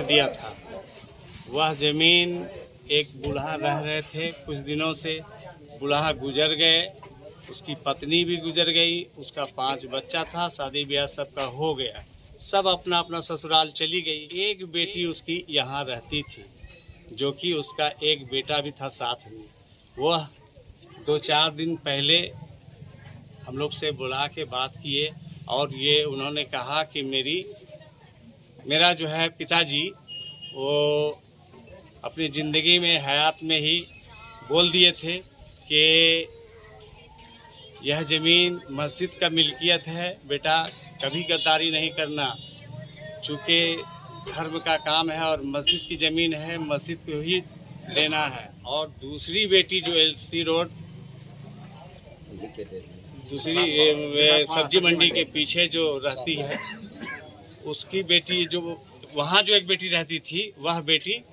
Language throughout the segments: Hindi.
दिया था। वह ज़मीन एक बूढ़ा रह रहे थे कुछ दिनों से, बूढ़ा गुजर गए, उसकी पत्नी भी गुजर गई, उसका 5 बच्चा था, शादी ब्याह सबका हो गया, सब अपना अपना ससुराल चली गई। एक बेटी उसकी यहाँ रहती थी, जो कि उसका एक बेटा भी था साथ में। वह 2-4 दिन पहले हम लोग से बुला के बात किए और ये उन्होंने कहा कि मेरा जो है पिताजी वो अपनी ज़िंदगी में हयात में ही बोल दिए थे कि यह ज़मीन मस्जिद का मिल्कियत है, बेटा कभी गद्दारी नहीं करना, चूँकि धर्म का काम है और मस्जिद की ज़मीन है, मस्जिद को ही देना है। और दूसरी बेटी जो एलसी रोड दूसरी सब्जी मंडी के पीछे जो रहती है, उसकी बेटी जो वहाँ जो एक बेटी रहती थी, वह बेटी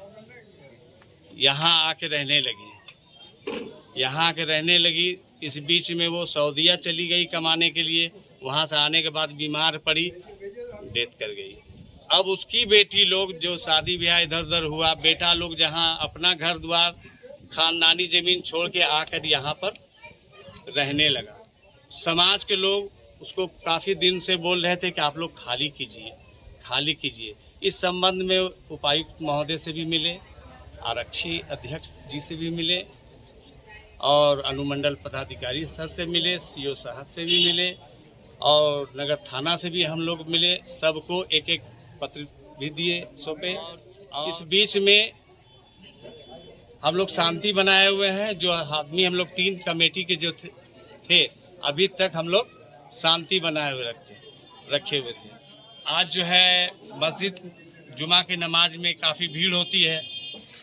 यहाँ आके रहने लगी। इस बीच में वो सऊदीया चली गई कमाने के लिए, वहाँ से आने के बाद बीमार पड़ी, डेथ कर गई। अब उसकी बेटी लोग जो शादी ब्याह इधर उधर हुआ, बेटा लोग जहाँ अपना घर द्वार खानदानी ज़मीन छोड़ के आकर यहाँ पर रहने लगा। समाज के लोग उसको काफ़ी दिन से बोल रहे थे कि आप लोग खाली कीजिए। इस संबंध में उपायुक्त महोदय से भी मिले, आरक्षी अध्यक्ष जी से भी मिले और अनुमंडल पदाधिकारी स्तर से मिले, सीओ साहब से भी मिले और नगर थाना से भी हम लोग मिले। सबको एक एक पत्र भी दिए, सौंपे। इस बीच में हम लोग शांति बनाए हुए हैं। जो आदमी हम लोग 3 कमेटी के जो थे अभी तक हम लोग शांति बनाए हुए रखे हुए थे। आज जो है मस्जिद जुमा की नमाज में काफ़ी भीड़ होती है,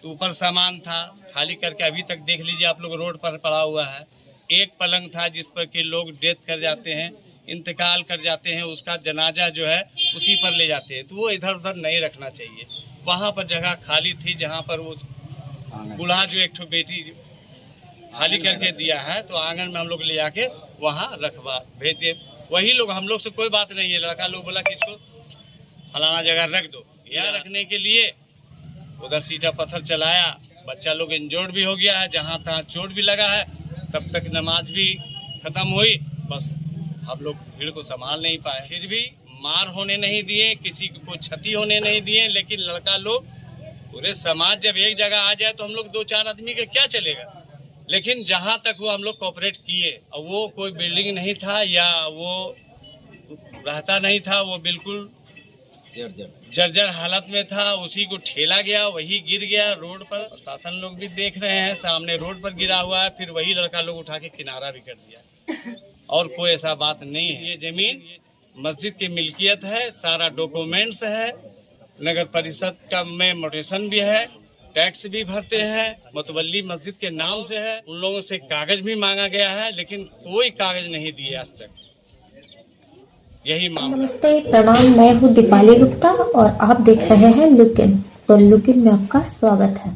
तो ऊपर सामान था खाली करके अभी तक देख लीजिए आप लोग, रोड पर पड़ा हुआ है। एक पलंग था जिस पर के लोग डेथ कर जाते हैं, इंतकाल कर जाते हैं, उसका जनाजा जो है उसी पर ले जाते हैं, तो वो इधर उधर नहीं रखना चाहिए। वहाँ पर जगह खाली थी जहाँ पर वो बूढ़ा जो एक ठो बेटी खाली करके दिया है, तो आंगन में हम लोग ले जाके वहाँ भेज दिए। वही लोग, हम लोग से कोई बात नहीं है। लड़का लोग बोला कि इसको फलाना जगह रख दो, यह रखने के लिए उधर सीटा पत्थर चलाया। बच्चा लोग इंजोर्ड भी हो गया है, जहाँ तहाँ चोट भी लगा है। तब तक नमाज भी खत्म हुई, बस हम लोग भीड़ को संभाल नहीं पाए। फिर भी मार होने नहीं दिए, किसी को क्षति होने नहीं दिए। लेकिन लड़का लोग, पूरे समाज जब एक जगह आ जाए तो हम लोग 2-4 आदमी का क्या चलेगा। लेकिन जहाँ तक वो हम लोग कोऑपरेट किए, और वो कोई बिल्डिंग नहीं था या वो रहता नहीं था, वो बिल्कुल जर्जर हालत में था, उसी को ठेला गया, वही गिर गया रोड पर। प्रशासन लोग भी देख रहे हैं, सामने रोड पर गिरा हुआ है, फिर वही लड़का लोग उठा के किनारा भी कर दिया। और कोई ऐसा बात नहीं है। ये जमीन मस्जिद की मिल्कियत है, सारा डॉक्यूमेंट्स है, नगर परिषद का में मोटेशन भी है, टैक्स भी भरते हैं, मतवल्ली मस्जिद के नाम से है। उन लोगों से कागज भी मांगा गया है, लेकिन कोई कागज नहीं दिए आज तक। यही मामला। नमस्ते, प्रणाम। मैं हूँ दीपाली गुप्ता और आप देख रहे हैं लुकिन। तो लुकिन में आपका स्वागत है।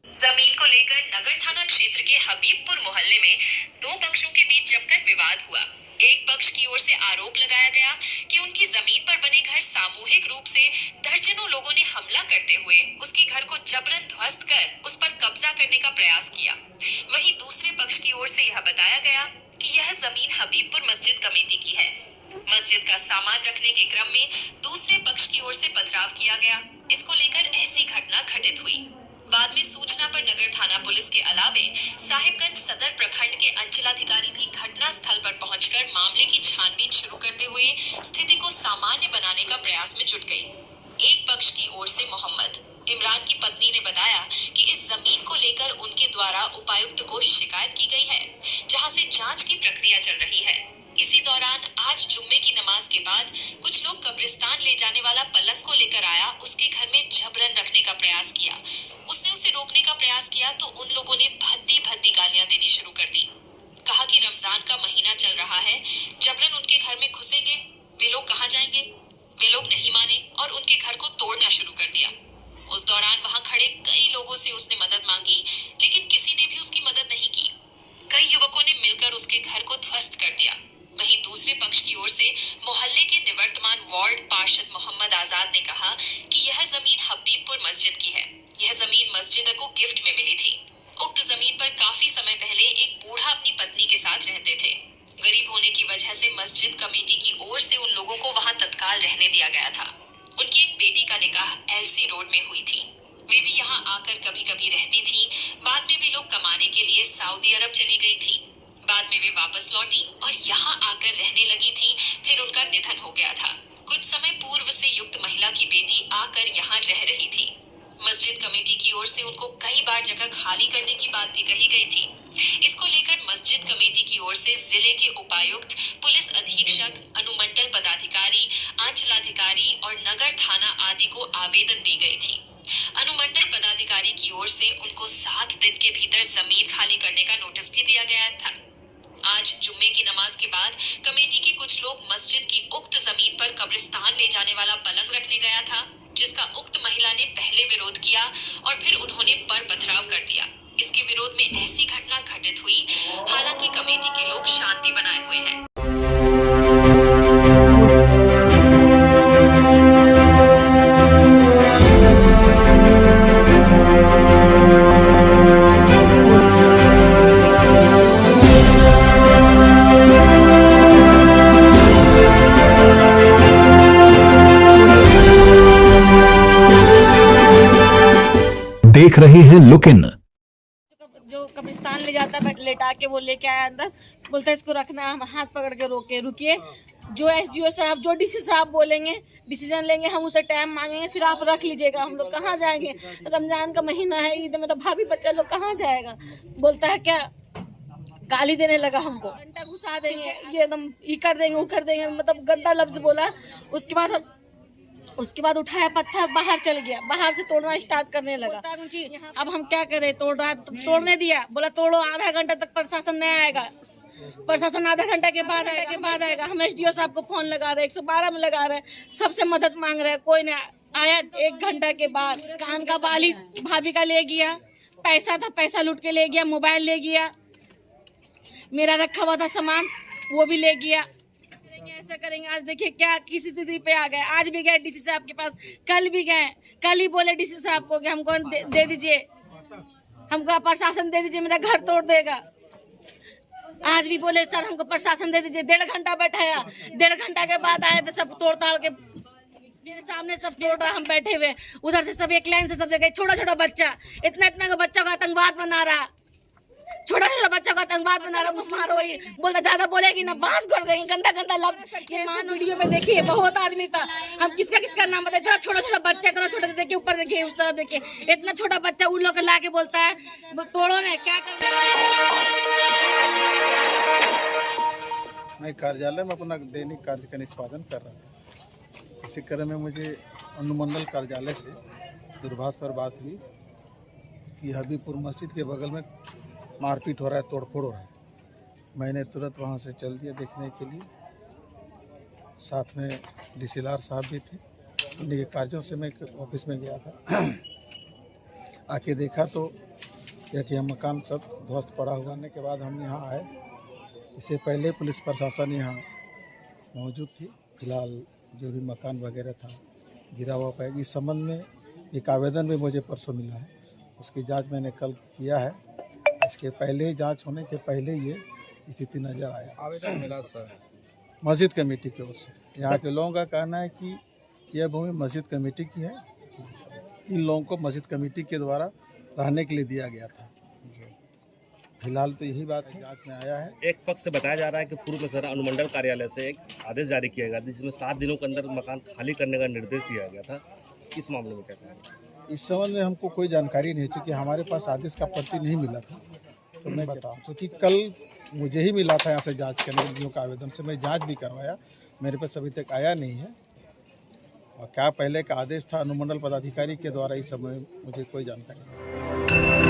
जमीन को लेकर नगर थाना क्षेत्र के हबीबपुर मोहल्ले में 2 पक्षों के बीच जमकर विवाद हुआ। एक पक्ष की ओर से आरोप लगाया गया कि उनकी जमीन पर बने घर सामूहिक रूप से दर्जनों लोगों ने हमला करते हुए उसके घर को जबरन ध्वस्त कर उस पर कब्जा करने का प्रयास किया। वहीं दूसरे पक्ष की ओर से यह बताया गया कि यह जमीन हबीबपुर मस्जिद कमेटी की है। मस्जिद का सामान रखने के क्रम में दूसरे पक्ष की ओर से पथराव किया गया। इसको लेकर ऐसी घटना घटित हुई। बाद में सूचना पर नगर थाना पुलिस के अलावे साहिबगंज सदर प्रखंड के अंचलाधिकारी भी घटना स्थल पर पहुंचकर मामले की छानबीन शुरू करते हुए स्थिति को सामान्य बनाने का प्रयास में जुट गई। एक पक्ष की ओर से मोहम्मद इमरान की पत्नी ने बताया कि इस जमीन को लेकर उनके द्वारा उपायुक्त को शिकायत की गई है, जहां से जांच की प्रक्रिया चल रही है। इसी दौरान आज जुम्मे की नमाज के बाद कुछ लोग कब्रिस्तान ले जाने वाला पलंग को लेकर आया, उसके घर में जबरन रखने का प्रयास किया। उसने उसे रोकने का प्रयास किया तो उन लोगों ने भद्दी गालियां देनी शुरू कर दी। कहा कि रमजान का महीना चल रहा है, जबरन उनके घर में घुसेंगे, वे लोग कहाँ जाएंगे। वे लोग नहीं माने और उनके घर को तोड़ना शुरू कर दिया। उस दौरान वहां खड़े कई लोगों से उसने मदद मांगी, लेकिन किसी ने भी उसकी मदद नहीं की। कई युवकों ने मिलकर उसके घर को ध्वस्त कर दिया। वहीं दूसरी दूसरे पक्ष की ओर से मोहल्ले के निवर्तमान वार्ड पार्षद मोहम्मद आजाद ने कहा कि यह जमीन हबीबपुर मस्जिद की है। यह जमीन मस्जिद को गिफ्ट में मिली थी। उक्त जमीन पर काफी समय पहले एक बूढ़ा अपनी पत्नी के साथ रहते थे। गरीब होने की वजह से मस्जिद कमेटी की ओर से उन लोगों को वहां तत्काल रहने दिया गया था। उनकी एक बेटी का निकाह एलसी रोड में हुई थी। वे भी यहाँ आकर कभी कभी रहती थी। बाद में वे लोग कमाने के लिए सऊदी अरब चली गई थी। बाद में वे वापस लौटी और यहाँ आकर रहने लगी थी। फिर उनका निधन हो गया था। कुछ समय पूर्व से युक्त महिला की बेटी आकर यहाँ रह रही थी। मस्जिद कमेटी की ओर से उनको कई बार जगह खाली करने की बात भी कही गई थी। इसको लेकर मस्जिद कमेटी की ओर से जिले के उपायुक्त, पुलिस अधीक्षक, अनुमंडल पदाधिकारी, अंचलाधिकारी और नगर थाना आदि को आवेदन दी गई थी। अनुमंडल पदाधिकारी की ओर से उनको 7 दिन के भीतर जमीन खाली करने का नोटिस भी दिया गया था। आज जुम्मे की नमाज के बाद कमेटी के कुछ लोग मस्जिद की उक्त जमीन पर कब्रिस्तान ले जाने वाला पलंग रखने गया था, जिसका उक्त महिला ने पहले विरोध किया और फिर उन्होंने पथराव कर दिया। इसके विरोध में ऐसी घटना घटित हुई। हालांकि कमेटी के लोग शांति बनाए हुए हैं। देख रहे हैं लुक इन। जो कब्रिस्तान ले जाता है लेटा के वो लेके आया अंदर, बोलता है इसको रखना। हम हाथ पकड़ के रोके, रुकिए, जो एसडीओ साहब, जो डीसी साहब बोलेंगे, डिसीजन लेंगे, हम उसे टाइम मांगेंगे, फिर आप रख लीजिएगा। हम लोग कहाँ जाएंगे? रमजान का महीना है, ईद में तो भाभी बच्चा लोग कहाँ जाएगा? बोलता है क्या, गाली देने लगा हमको, घंटा घुसा देंगे, ये एकदम ये कर देंगे, वो कर देंगे, मतलब गंदा लफ्ज बोला। उसके बाद उठाया पत्थर, बाहर चल गया, बाहर से तोड़ना स्टार्ट करने लगा। अब हम क्या करें? तोड़ रहा है तो तोड़ने दिया, बोला तोड़ो, आधा घंटा तक प्रशासन नहीं आएगा। प्रशासन आधा घंटा के बाद आएगा। हम एसडीओ साहब को फोन लगा रहे, 112 में लगा रहे, सबसे मदद मांग रहे, कोई नहीं आया। 1 घंटा के बाद कान का बाली भाभी का ले गया, पैसा था, पैसा लूट के ले गया, मोबाइल ले गया, मेरा रखा हुआ था सामान वो भी ले गया। ऐसा करेंगे, आज देखिए क्या किसी स्थिति पे आ गए। आज भी गए डीसी साहब के पास, कल भी गए, कल ही बोले डीसी साहब को कि हमको दे दीजिए, हमको प्रशासन दे दीजिए, मेरा घर तोड़ देगा। आज भी बोले सर हमको प्रशासन दे दीजिए। 1.5 घंटा बैठाया, 1.5 घंटा के बाद आए तो सब तोड़ ताड़ के मेरे सामने सब तोड़ रहा। हम बैठे हुए उधर से सब एक लाइन से सब जगह, छोटा छोटा बच्चा, इतना का बच्चा को आतंकवाद बना रहा, छोटा छोटा बच्चा को आतंकवाद बना रहा। मुस्मान वही बोलता, ज्यादा बोलेगी ना बांस कर देंगे, गंदा गंदा लफ्ज। ये मान वीडियो में देखिए, बहुत आदमी था, हम किसका नाम बताए। इतना छोटा छोटा बच्चा, इतना छोटा, देखिए ऊपर देखिए, उस तरफ देखिए, इतना छोटा बच्चा उन लोग ला के बोलता है तोड़ो ना, क्या कर रहे हैं? मैं कार्यालय में अपना दैनिक कार्य का निष्पादन कर रहा था। इसी क्रम में मुझे अनुमंडल कार्यालय से दूरभाष पर बात हुई कि हबीबपुर मस्जिद के बगल में मारपीट हो रहा है, तोड़फोड़ हो रहा है। मैंने तुरंत वहां से चल दिया देखने के लिए। साथ में डीसीएलआर साहब भी थे, उनके कार्यों से मैं ऑफिस में गया था। आके देखा तो यह मकान सब ध्वस्त पड़ा हुआ होने के बाद हम यहाँ आए। इससे पहले पुलिस प्रशासन यहाँ मौजूद थी। फिलहाल जो भी मकान वगैरह था गिरा हुआ पाएगी, इस संबंध में एक आवेदन भी मुझे परसों मिला है, उसकी जांच मैंने कल किया है। इसके पहले जांच होने के पहले ये स्थिति नजर आया। आवेदन मिला सर मस्जिद कमेटी की ओर से। यहाँ के लोगों का कहना है कि यह भूमि मस्जिद कमेटी की है। इन लोगों को मस्जिद कमेटी के द्वारा रहने के लिए दिया गया था। फिलहाल तो यही बात है, जांच में आया है। एक पक्ष से बताया जा रहा है कि पूर्व में सर अनुमंडल कार्यालय से एक आदेश जारी किया गया जिसमें 7 दिनों के अंदर मकान खाली करने का निर्देश दिया गया था। इस मामले में क्या कहेंगे? इस संबंध में हमको कोई जानकारी नहीं, क्योंकि हमारे पास आदेश का प्रति नहीं मिला था। तो मैं बताऊँ, क्योंकि कल मुझे ही मिला था यहाँ से जांच करने का आवेदन से, मैं जांच भी करवाया, मेरे पास अभी तक आया नहीं है। और क्या पहले का आदेश था अनुमंडल पदाधिकारी के द्वारा, इस समय मुझे कोई जानकारी नहीं।